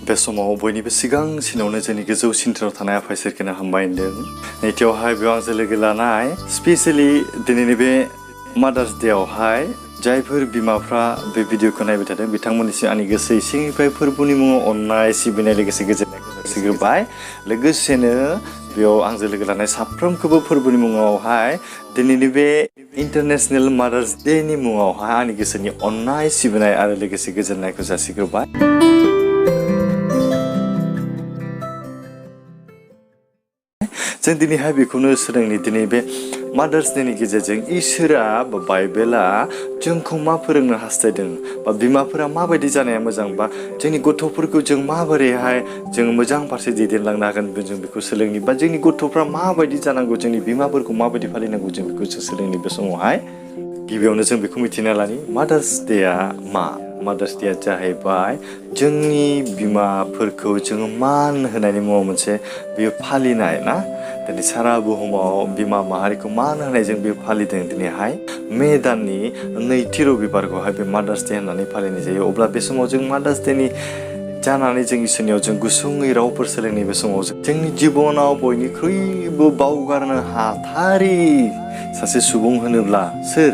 बे समाव बयनिबो सिगांसिनावनो जोंनि गोजौ सिन्थाराव थानाय आफा इसोरखौनो हामबाय होनदों। नैथियावहाय बेयाव आंजों लोगो लानाय स्पेसियेलि दिनैनि बे मादार्स डेआवहाय जायफोर बिमाफ्रा बे भिडिअखौ नायबाय थादों बिथांमोननिसिम आंनि गोसो सिंनिफ्राय फोरबोनि मुङाव अननाय सिबिनाय लोगोसे गोजोननायखौ जासिग्रोबाय। लोगोसेनो बेयाव आंजों लोगो लानाय साफ्रोमखौबो फोरबोनि मुङावहाय दिनैनि बे इन्टारनेशनेल मादार्स डेनि मुङावहाय आंनि गोसोनि अननाय सिबिनाय आरो लोगोसे गोजोननायखौ जासिग्रोबाय। जों दिनैहाय बेखौनो सोलोंनि दिनै बे मादार्स डेनि गेजेरजों इसोरा बा बाइबेला जोंखौ मा फोरोंनो हास्थायदों बा बिमाफोरा माबायदि जानाया मोजां बा जोंनि गथ'फोरखौ जों माबोरैहाय जों मोजां फारसे दैदेनलांनो हागोन जों बेखौ सोलोंनि बा जोंनि गथ'फ्रा माबायदि जानांगौ जोंनि बिमाफोरखौ माबायदि फालिनांगौ जों बेखौ जों सोलोंनि बे समावहाय। गिबियावनो जों बेखौ मिथिना लानि मादार्स डेआ मा? मादार्स डेआ जाहैबाय जोंनि बिमाफोरखौ जोङो मान होनायनि मुङाव मोनसे बेयो फालिनाय ना। दिनै सारा बुहुमाव बिमा माहारिखौ मान होनायजों बे फालिदों। दिनैहाय मे दाननि नैथि रबिबारखौहाय बे मादार्स डे होननानै फालिनाय जायो। अब्ला बे समाव जों मादार्स डेनि जानानै जों इसोरनियाव जों गुसुङै रावफोर सोलोंनाय बे समाव जोंनि जिबनाव बयनिख्रुइबो बावगारनो हाथारि सासे सुबुं होनोब्ला सोर?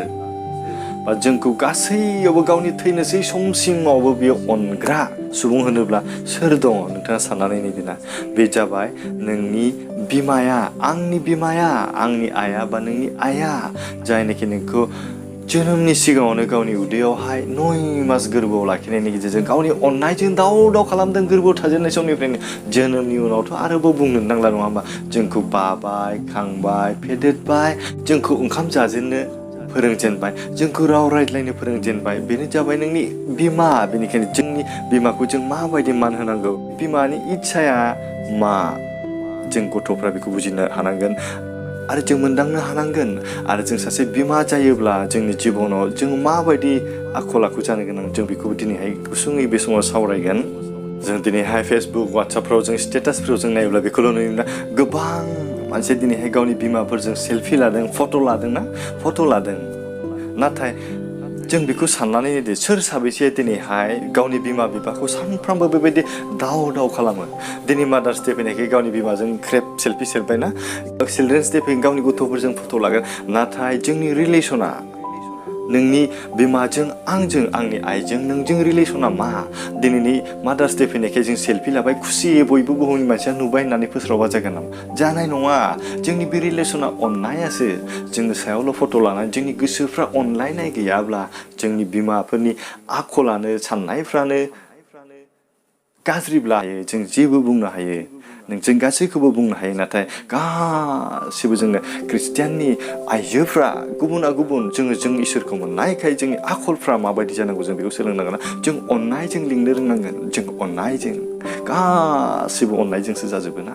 बा जोंखौ गासैयावबो गावनि थैनोसै समसिमावबो बियो अनग्रा सुबुं होनोब्ला सोर दङ नोंथाङा साननानै नायदोना? बे जाबाय नोंनि बिमाया, आंनि आइया बा नोंनि आइया जायनोखि नोंखौ जोनोमनि सिगाङावनो गावनि उदैयावहाय 9 मास गोरबोआव लाखिनायनि गेजेरजों गावनि अननायजों दाव दाव खालामदों गोरबोआव थाजेननाय समनिफ्रायनो। जोनोमनि उनावथ' आरोबाव बुंनो नांला नङा होमबा? जोंखौ बाबाय, खांबाय, फेदेरबाय, जोंखौ ओंखाम जाजेननो फोरोंजेनबाय, जोंखौ राव रायज्लायनो फोरोंजेनबाय। बेनो जाबाय नोंनि बिमा। बेनिखायनो जोंनि बिमाखौ जों माबायदि मान होनांगौ, बिमानि इच्छाया मा, जों गथ'फ्रा बेखौ बुजिनो हानांगोन आरो जों मोनदांनो हानांगोन। आरो जों सासे बिमा जायोब्ला जोंनि जिबनाव जों माबायदि आखल आखु जानो गोनां जों बेखौबो दिनैहाय गुसुङै बे समाव सावरायगोन। जों दिनैहाय फेसबुक, वाट्सएपफ्राव जों स्टेटासफ्राव जों नायोब्ला बेखौल' नुयोना गोबां मानसिया दिनैहाय गावनि बिमाफोरजों सेल्फि लादों, फट' लादों। नाथाय जों बेखौ साननानै नायदो सोर साबैसे दिनैहाय गावनि बिमा बिफाखौ सानफ्रामबो बेबायदि दाव दाव खालामो? दिनै मादार्स डे फैनायखाय गावनि बिमाजों ख्रेब सेल्फि सेरबायना, चिलड्रेन्स डे फैगोन गावनि गथ'फोरजों फट' लागोन। नाथाय जोंनि रिलेसना नोंनि बिमाजों आंजों, आंनि आइजों नोंजों रिलेसना मा? दिनैनि मादार्स डे फैनायखाय जों सेल्फि लाबाय, खुसियै बयबो बुहुमनि मानसिया नुबाय होननानै फोस्रावबा जागोन नामा? जानाय नङा। जोंनि बे रिलेसना अननायासो। जोङो सायावल' फट' लानानै जोंनि गोसोफ्रा अनलायनाय गैयाब्ला जोंनि बिमाफोरनि आखलानो साननायफ्रानो गाज्रिब्ला जों जेबो बुंनो हायो, जों गासैखौबो बुंनो हायो। नाथाय गासिबो जोङो ख्रिस्टियाननि आइजोफ्रा गुबुना गुबुन जों इसोरखौ मोननायखाय जोंनि आखलफ्रा माबायदि जानांगौ जों बेखौ सोलोंनांगोन। जों अननायजों लिंनो रोंनांगोन। जों अननायजों गासिबो अननायजोंसो जाजोबो ना।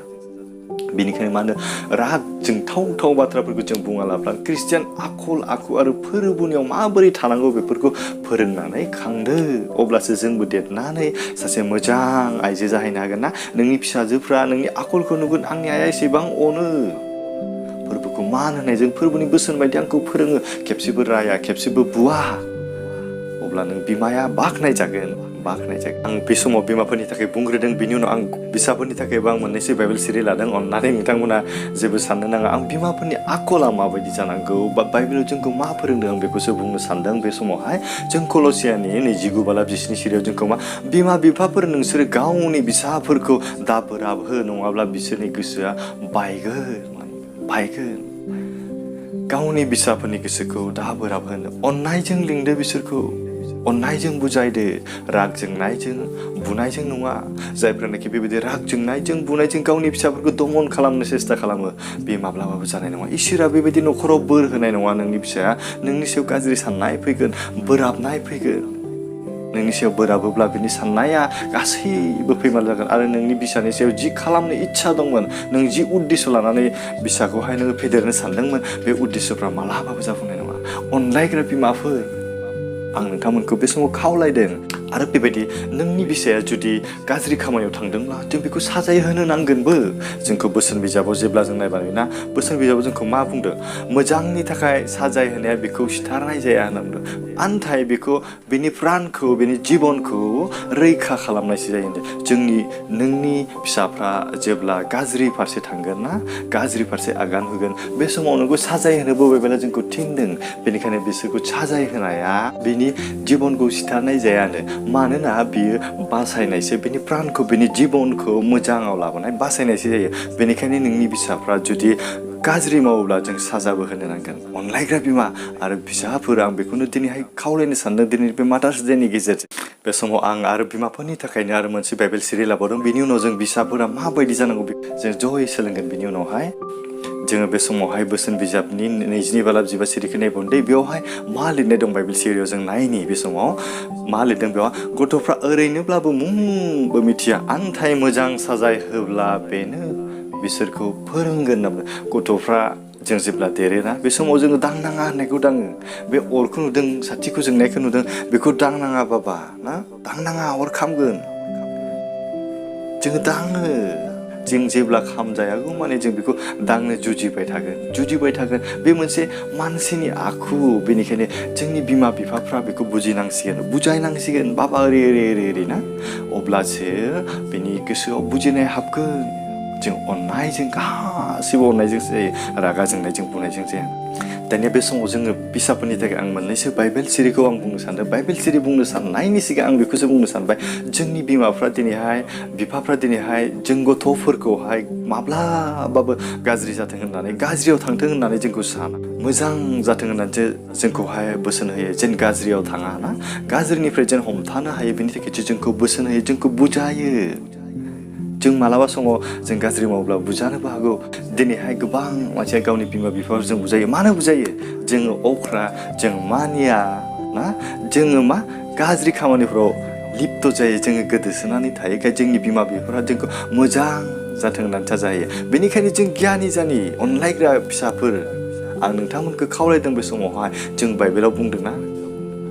बेनिखायनो मा होनो राग जोंथाव बाथ्राफोरखौ जों बुङालाब्ला ख्रिस्टियान आखल आखु आरो फोरबोनियाव माबोरै थानांगौ बेफोरखौ फोरोंनानै खांदो। अब्लासो जोंबो देरनानै सासे मोजां आइजो जाहैनो हागोन ना। नोंनि फिसाजोफ्रा नोंनि आखलखौ नुगोन, आंनि आइया एसेबां अनो, फोरबोखौ मान होनायजों फोरबोनि बोसोन बायदि आंखौ फोरोङो, खेबसेबो राया, खेबसेबो बुवा। अब्ला नों बिमाया बाख्नायजागोन। आं बे समाव बिमाफोरनि थाखाय बुंग्रोदों, बिनि उनाव आं फिसाफोरनि थाखायबो आं मोननैसो बाइबेल सिरि लादों। अननानै नोंथांमोना जेबो साननो नाङा। आं बिमाफोरनि आखला माबायदि जानांगौ बा बाइबेलाव जोंखौ मा फोरोंदों आं बेखौसो बुंनो सानदों बे समावहाय। जों कलसियानि 29:20 सिरियाव जोंखौ मा बिमा बिफाफोर नोंसोरो गावनि फिसाफोरखौ दा बोराब हो, नङाब्ला बिसोरनि गोसोआ बायगोन। गावनि फिसाफोरनि गोसोखौ दा बोराब होनो अननायजों लिंदो, बिसोरखौ अननायजों बुजायदो, राग जोंनायजों बुनायजों नङा। जायफ्रानाखि बेबायदि राग जोंनायजों बुनायजों गावनि फिसाफोरखौ दमन खालामनो सेस्था खालामो, बे माब्लाबाबो जानाय नङा। इसोरा बेबायदि न'खराव बोर होनाय नङा। नोंनि फिसाया नोंनि सायाव गाज्रि साननाय फैगोन, बोराबनाय फैगोन। नोंनि सायाव बोराबोब्ला बिनि साननाया गासैबो फैमाल जागोन। आरो नोंनि बिसानि सायाव जि खालामनो इच्छा दंमोन, नों जि उद्देश्य लानानै बिसाखौहाय नोङो फेदेरनो सानदोंमोन, बे उद्देश्यफ्रा मालाबाबो जाफुंनाय नङा। अनलायग्रा बिमाफोर, आं नोंथांमोनखौ बे समाव खावलायदों, आरो बेबायदि नोंनि बिसाया जुदि गाज्रि खामानियाव थांदोंब्ला जों बेखौ साजाय होनो नांगोनबो जोंखौ बोसोन बिजाबाव जेब्ला जों नायबाय ना बोसोन बिजाबाव जोंखौ मा बुंदों मोजांनि थाखाय साजाय होनाया बेखौ सिथारनाय जाया होनना बुंदों आन्थाय बेखौ बेनि प्राणखौ बेनि जिबनखौ रैखा खालामनायसो जायो जोंनि नोंनि फिसाफ्रा जेब्ला गाज्रि फारसे थांगोन ना गाज्रि फारसे आगान होगोन बे समाव नोंखौ साजाय होनो बबेबा जोंखौ थिनदों बेनिखायनो बिसोरखौ साजाय होनाया बिनि जिबनखौ सिथारनाय जायानो मानोना बियो बासायनायसो बेनि प्राणखौ बेनि जिबनखौ मोजाङाव लाबोनाय बासायनायसो जायो बेनिखायनो नोंनि फिसाफ्रा जुदि गाज्रि मावोब्ला जों साजाबो होनो नांगोन अनलायग्रा बिमा आरो फिसाफोर आं बेखौनो दिनैहाय खावलायनो सानदों दिनै बे मादार्स डेनि गेजेरजों बे समाव आं आरो बिमाफोरनि थाखायनो आरो मोनसे बाइबेल सिरि लाबावदों बिनि उनाव जों फिसाफोरा माबायदि जानांगौ जों जयै सोलोंगोन बिनि उनावहाय जोङो बे समावहाय बोसोन बिजाबनि 22-25 सिरिखौ नायबावदों बेवहाय मा लिरनाय दं बाइबेल सिरियाव जों नायनि बे समाव मा लिरदों बेयाव गथ'फ्रा ओरैनोब्लाबो मुंबो मिथिया आन्थाय मोजां साजाय होब्ला बेनो बिसोरखौ फोरोंगोन होनना गथ'फ्रा जों जेब्ला देरोना बे समाव जोङो दांनाङा होननायखौ दाङो बे अरखौ नुदों साथिखौ जोंनायखौ नुदों बेखौ दांनाङा बाबा ना दांनाङा अर खामगोन जोङो दाङो जों जेब्ला खामजायागौ माने जों बेखौ दांनो जुजिबाय थागोन बे मोनसे मानसिनि आखु बेनिखायनो जोंनि बिमा बिफाफ्रा बेखौ बुजिनांसिगोन बुजायनांसिगोन बाबा ओरै ना अब्लासो बेनि गोसोआव बुजिनाय हाबगोन जों अननायजों गासिबो अननायजोंसो जायो रागा जोंनायजों बुंनायजों जाया दानिया बे समाव जोङो फिसाफोरनि थाखाय आं मोननैसो बाइबेल सिरिखौ आं बुंनो सानदों बाइबेल सिरि बुंनो साननायनि सिगां आं बेखौसो बुंनो सानबाय जोंनि बिमाफ्रा दिनैहाय बिफाफ्रा दिनैहाय जों गथ'फोरखौहाय माब्लाबाबो गाज्रि जाथों होननानै गाज्रियाव थांथों होननानै जोंखौ साना मोजां जाथों होननानैसो जोंखौहाय बोसोन होयो जेन गाज्रियाव थाङा ना गाज्रिनिफ्राय जेन हमथानो हायो बेनि थाखायसो जोंखौ बोसोन होयो जोंखौ बुजायो जों मालाबा समाव जों गाज्रि मावोब्ला बुजानोबो हागौ दिनैहाय गोबां मानसिया गावनि बिमा बिफाखौ जों बुजायो मानो बुजायो जोङो अख्रा जों मानिया ना जोङो मा गाज्रि खामानिफ्राव लिप्त जायो जोङो गोदोसोनानै थायो जोंनि बिमा बिफाफ्रा जोंखौ मोजां जाथों होननानै साजायो बेनिखायनो जों गियानि जानि अनलायग्रा फिसाफोर आं नोंथांमोनखौ खावलायदों बे समावहाय जों बाइबेलाव बुंदोंना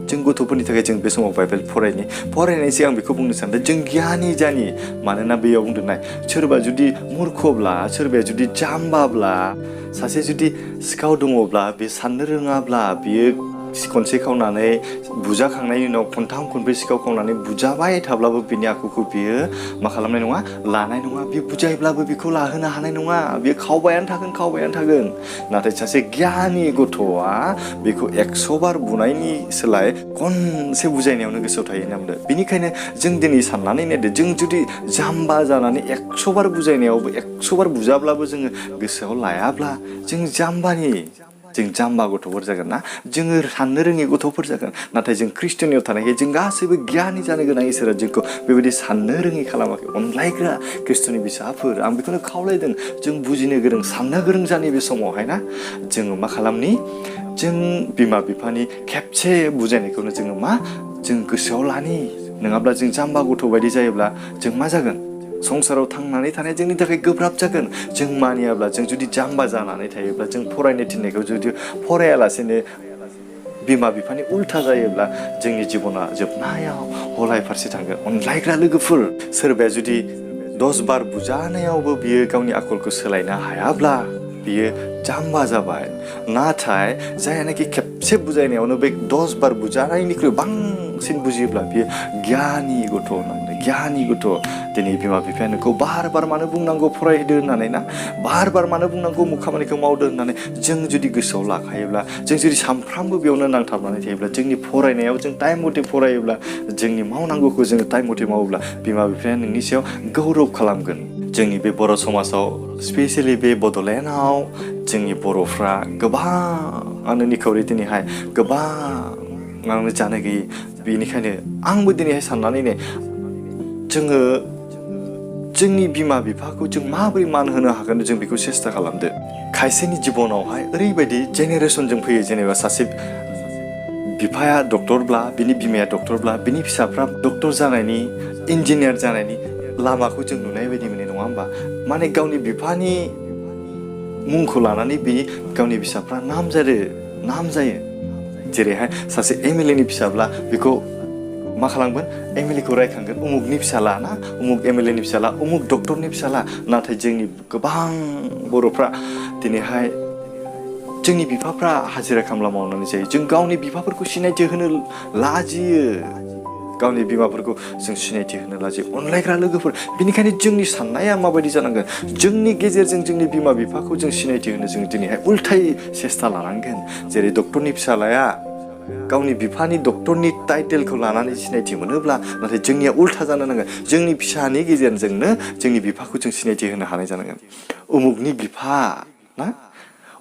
जों गथ'फोरनि थाखाय जों बे समाव बाइबेल फरायनायनि सिगां बेखौ बुंनो सानदों जों गियानि जानि मानोना बेयाव बुंदोंनाय सोरबा जुदि मूर्खब्ला सोरबाया जुदि जाम्बाब्ला सासे जुदि सिखाव दङब्ला बे साननो रोङाब्ला बियो खनसे खावनानै बुजाखांनायनि उनाव खनथाम खनब्रै सिखाव खावनानै बुजाबाय थाब्लाबो बिनि आखुखौ बियो मा खालामनाय नङा लानाय नङा बे बुजायब्लाबो बेखौ लाहोनो हानाय नङा बेयो खावबायानो थागोन नाथाय सासे गियानि गथ'आ बेखौ 100 बार बुनायनि सोलाय खनसे बुजायनायावनो गोसोआव थायो होनना बुंदों बेनिखायनो जों दिनै साननानै नायदो जों जुदि जाम्बा जानानै 100 बार बुजायनायावबो 100 बार बुजाब्लाबो जोङो गोसोआव लायाब्ला जों जाम्बा गथ'फोर जागोन ना जोङो साननो रोङि गथ'फोर जागोन नाथाय जों ख्रिस्टियानियाव थानायखाय जों गासैबो गियानि जानो गोनां इसोरा जोंखौ बेबायदि साननो रोङि खालामाखै अनलायग्रा ख्रिस्ट'नि फिसाफोर आं बेखौनो खावलायदों जों बुजिनो गोरों साननो गोरों जानि बे समावहाय ना जोङो मा खालामनि जों बिमा बिफानि खेबसे बुजायनायखौनो जों गोसोआव लानि नङाब्ला जों जाम्बा गथ' बायदि जायोब्ला जों मा जागोन संसाराव थांनानै थानाया जोंनि थाखाय गोब्राब जागोन जों मानियाब्ला जों जुदि जाम्बा जानानै थायोब्ला जों फरायनो थिननायखौ जुदि फरायालासेनो बिमा बिफानि उल्था जायोब्ला जोंनि जिबना जोबनायाव हलाय फारसे थांगोन अनलायग्रा लोगोफोर सोरबाया जुदि 10 बार बुजानायावबो बियो गावनि आखलखौ सोलायनो हायाब्ला बियो जाम्बा जाबाय नाथाय जायानाखि खेबसे बुजायनायावनो बे 10 बार बुजानायनिख्रुइ बांसिन बुजियोब्ला बियो गियानि गथ' होननानै गियानि गथ' दिनै बिमा बिफाया नोंखौ बार बार मानो बुंनांगौ फरायदो होननानै ना बार बार मानो बुंनांगौ खामानिखौ मावदो होननानै जों जुदि गोसोआव लाखायोब्ला जों जुदि सानफ्रामबो बेयावनो नांथाबनानै थायोब्ला जोंनि फरायनायाव जों टाइम मथे फरायोब्ला जोंनि मावनांगौखौ जोङो टाइम मथे मावोब्ला बिमा बिफाया नोंनि सायाव गौरब खालामगोन जोंनि बे बर' समाजाव स्पेसियेलि बे बड'लेण्डआव जोंनि बर'फ्रा गोबाङानो निखावरि दिनैहाय गोबाङानो जानो गैयि बेनिखायनो आंबो दिनैहाय साननानै जोङो जोंनि बिमा बिफाखौ जों माबोरै मान होनो हागोन जों बेखौ सेस्था खालामदो खायसेनि जिबनावहाय ओरैबायदि जेनेरेसनजों फैयो जेनेबा सासे बिफाया डक्टरब्ला बिनि बिमाया डक्टरब्ला बिनि फिसाफ्रा डक्टर जानायनि इन्जिनियार जानायनि लामाखौ जों नुनाय बायदि मोनो नङा होमबा माने गावनि बिफानि मुंखौ लानानै गावनि फिसाफ्रा नाम जायो जेरैहाय सासे एमएलए नि फिसाब्ला बेखौ मा खालामगोन एमएलए खौ रायखांगोन उमुगनि फिसाला ना उमुग एमएलए नि फिसाला उमुग डक्टरनि फिसाला नाथाय जोंनि गोबां बर'फ्रा दिनैहाय जोंनि बिफाफ्रा हाजिरा खामला मावनानै जायो जों गावनि बिफाफोरखौ सिनायथि होनो लाजियो गावनि बिमाफोरखौ जों सिनायथि होनो लाजियो अनलायग्रा लोगोफोर बेनिखायनो जोंनि साननाया माबायदि जानांगोन जोंनि गेजेरजों जोंनि बिमा बिफाखौ जों सिनायथि होनो जों दिनैहाय उल्थायै सेस्था लानांगोन जेरै डक्टरनि फिसालाया गावनि बिफानि डक्टरनि टाइटेलखौ लानानै सिनायथि मोनोब्ला नाथाय जोंनिया उल्था जानो नांगोन जोंनि फिसानि गेजेरजोंनो जोंनि बिफाखौ जों सिनायथि होनो हानाय जानांगोन उमुगनि बिफा ना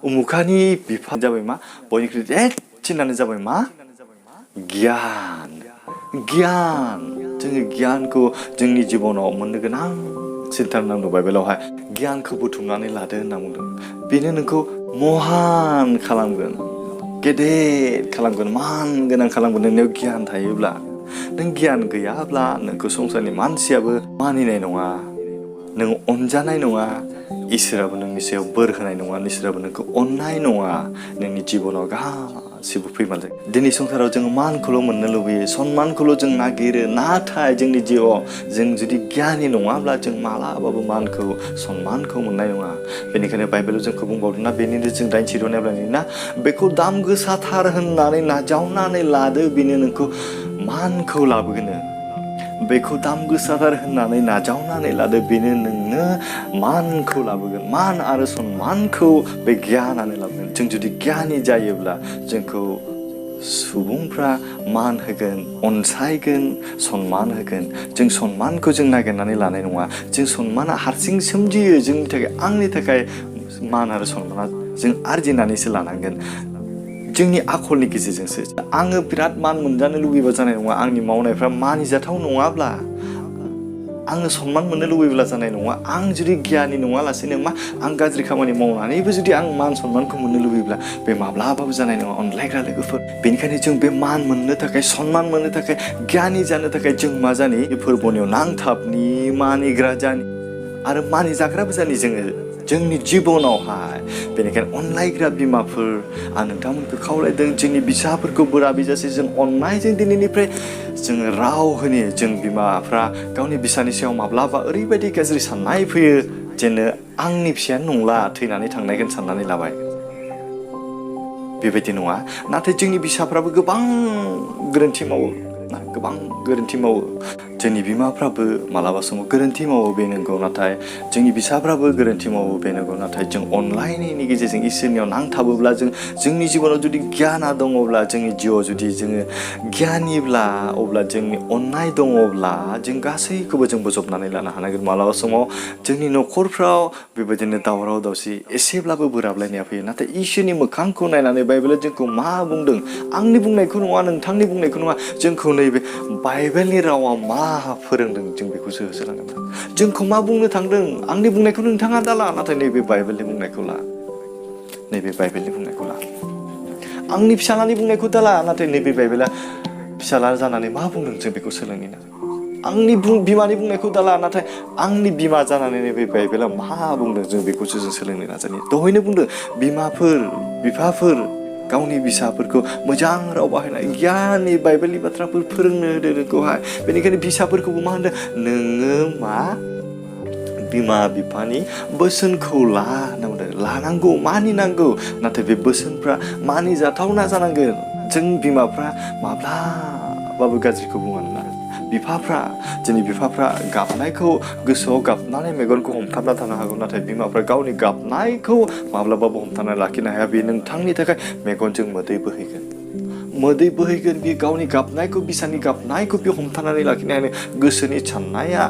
उमुखानि बिफा जाबाय मा बयनिख्रुइ देरसिनानो जाबाय मा गियान गियान जोङो गियानखौ जोंनि जिबनाव मोननो गोनां सिन्थार नांगौ बाइबेलावहाय गियानखौ बुथुमनानै लादो होनना बुंदों बेनो नोंखौ महान खालामगोन गेदेर खालामगोन मान गोनां खालामगोन नोंनियाव गियान थायोब्ला नों गियान गैयाब्ला नोंखौ संसारनि मानसियाबो मानिनाय नङा नों अनजानाय नङा इसोराबो नोंनि सायाव बोर होनाय नङा इसोराबो नोंखौ अननाय नङा नोंनि जिबनाव गासिबो फैमाल जायो दिनै संसाराव जोङो मानखौल' मोननो लुबैयो सनमानखौल' जों नागिरो नाथाय जोंनि जिउआव जों जुदि गियानि नङाब्ला जों मालाबाबो मानखौ सनमानखौ मोननाय नङा बेनिखायनो बाइबेलाव जोंखौ बुंबावदोंना बेनिनो जों दाइनथि नायब्लानो बेखौ दाम गोसाथार होननानै नाजावनानै लादो बेनो नोंखौ मानखौ लाबोगोन बेखौ दाम गोसाथार होननानै नाजावनानै लादो बेनो नोंनो मानखौ लाबोगोन मान आरो सनमानखौ बे गियानानो लाबोगोन जों जुदि गियानि जायोब्ला जोंखौ सुबुंफ्रा मान होगोन अनसायगोन सनमान होगोन जों सनमानखौ जों नागिरनानै लानाय नङा जों सनमाना हारसिं सोमजियो जोंनि थाखाय आंनि थाखाय मान आरो सनमाना जों आरजिनानैसो लानांगोन जोंनि आखलनि गेजेरजोंसो आङो बिराद मान मोनजानो लुबैबा जानाय नङा आंनि मावनायफ्रा मानिजाथाव नङाब्ला आङो सनमान मोननो लुबैब्ला जानाय नङा आं जुदि गियानि नङालासेनो मा आं गाज्रि खामानि मावनानैबो जुदि आं मान सनमानखौ मोननो लुबैब्ला बे माब्लाबाबो जानाय नङा अनलायग्रा लोगोफोर बेनिखायनो जों बे मान मोननो थाखाय सनमान मोननो थाखाय गियानि जानो थाखाय जों मा जानि फोरबोनियाव नांथाबनि मानिग्रा जानि आरो मानिजाग्राबो जानि जोङो जोंनि जिबनावहाय बेनिखायनो अनलायग्रा बिमाफोर आं नोंथांमोनखौ खावलायदों जोंनि फिसाफोरखौ बोरा बिजासे जों अननायजों दिनैनिफ्राय जोङो राव होनि जों बिमाफ्रा गावनि फिसानि सायाव माब्लाबा ओरैबायदि गाज्रि साननाय फैयो जेन आंनि फिसायानो नंला थैनानै थांनायखौनो साननानै लाबाय बेबायदि नङा नाथाय जोंनि फिसाफ्राबो गोबां गोरोन्थि मावो गोबां गोरोन्थि मावो जोंनि बिमाफ्राबो मालाबा समाव गोरोन्थि मावो बे नंगौ नाथाय जोंनि फिसाफ्राबो गोरोन्थि मावो बे नंगौ नाथाय जों अनलायनायनि गेजेरजों इसोरनियाव नांथाबोब्ला जों जोंनि जिबनाव जुदि गियाना दङब्ला जोंनि जिउआव जुदि जोङो गियानिब्ला अब्ला जोंनि अननाय दङब्ला जों गासैखौबो जों बोजबनानै लानो हानांगोन मालाबा समाव जोंनि न'खरफ्राव बेबायदिनो दावराव दावसि एसेब्लाबो बोराबलायनाया फैयो नाथाय इसोरनि मोखांखौ नायनानै बाइबेला जोंखौ मा बुंदों आंनि बुंनायखौ नङा नोंथांनि बुंनायखौ नङा जोंखौ नैबे बाइबेलनि रावा मा फोरोंदों जों बेखौसो होसोनांगोन जोंखौ मा बुंनो थांदों आंनि बुंनायखौ नोंथाङा दाला नाथाय नैबे बाइबेलनि बुंनायखौ ला नैबे बाइबेलनि बुंनायखौ ला आंनि फिसालानि बुंनायखौ दाला नाथाय नैबे बाइबेला फिसाला जानानै मा बुंदों जों बेखौ सोलोंनो नाजा आंनि बिमानि बुंनायखौ दाला नाथाय आंनि बिमा जानानै नैबे बाइबेला मा बुंदों जों बेखौसो जों सोलोंनो नाजानि दहायनो बुंदों बिमाफोर बिफाफोर गावनि फिसाफोरखौ मोजां राव बाहायनाय गियाननि बाइबेलनि बाथ्राफोर फोरोंनो होदो नोंखौहाय बेनिखायनो फिसाफोरखौबो मा होनदों नोङो मा बिमा बिफानि बोसोनखौ ला होनना बुंदों लानांगौ मानिनांगौ नाथाय बे बोसोनफ्रा मानिजाथावना जानांगोन जों बिमाफ्रा माब्लाबाबो गाज्रिखौ बुङा बिफाफ्रा जोंनि बिफाफ्रा गाबनायखौ गोसोआव गाबनानै मेगनखौ हमथाबना थानो हागौ नाथाय बिमाफ्रा गावनि गाबनायखौ माब्लाबाबो हमथाना लाखिनो हाया बे नोंथांनि थाखाय मेगनजों मोदै बोहैगोन बे गावनि गाबनायखौ बिसानि गाबनायखौ बे हमथानानै लाखिनो हाया गोसोनि साननाया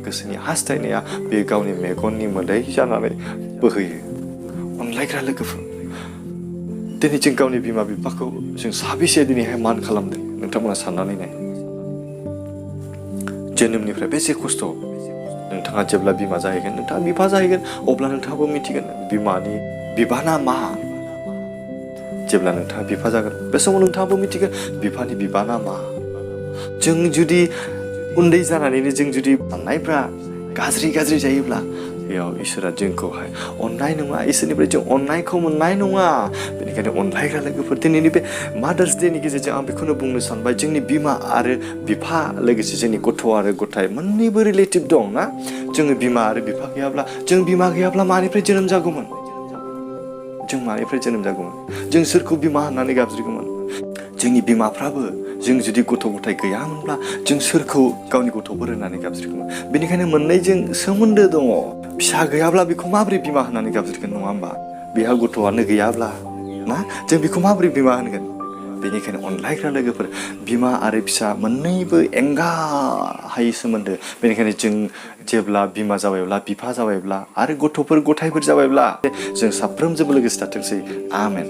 गोसोनि हास्थायनाया बे गावनि मेगननि मोदै जानानै बोहैयो अनलायग्रा लोगोफोर दिनै जों गावनि बिमा बिफाखौ जों साबेसे दिनैहाय मान खालामदों नोंथांमोना साननानै नाय जोनोमनिफ्राय बेसे खस्थ' नोंथाङा जेब्ला बिमा जाहैगोन नोंथाङा बिफा जाहैगोन अब्ला नोंथाङाबो मिथिगोन बिमानि बिबाना मा जेब्ला नोंथाङा बिफा जागोन बे समाव नोंथाङाबो मिथिगोन बिफानि बिबाना मा जों जुदि उन्दै जानानैनो जों जुदि साननायफ्रा गाज्रि जायोब्ला बेयाव इसोरा जोंखौहाय अननाय नङा इसोरनिफ्राय जों अननायखौ मोननाय नङा बेनिखायनो अनलायग्रा लोगोफोर दिनैनि बे मादार्स डेनि गेजेरजों आं बेखौनो बुंनो सानबाय जोंनि बिमा आरो बिफा लोगोसे जोंनि गथ' आरो गथाय मोननैबो रिलेटिभ दं ना जोङो बिमा आरो बिफा गैयाब्ला जों बिमा गैयाब्ला मानिफ्राय जोनोम जागौमोन जों मानिफ्राय जोनोम जागौमोन जों सोरखौ बिमा होननानै गाबज्रिगौमोन जोंनि बिमाफ्राबो जों जुदि गथ' गथाय गैयामोनब्ला जों सोरखौ गावनि गथ'फोर होननानै गाबज्रिगौमोन बेनिखायनो मोननैजों सोमोन्दो दङ फिसा गैयाब्ला बेखौ माबोरै बिमा होननानै गाबज्रिगोन नङा होमबा बेहा गथ'आनो गैयाब्ला ना जों बेखौ माबोरै बिमा होनगोन बेनिखायनो अनलायग्रा लोगोफोर बिमा आरो फिसा मोननैबो एंगाहायै सोमोन्दो बेनिखायनो जों जेब्ला बिमा जाबायब्ला बिफा जाबायब्ला आरो गथ'फोर गथायफोर जाबायब्ला जों साफ्रोमजोंबो लोगोसे थाथोंसै आमेन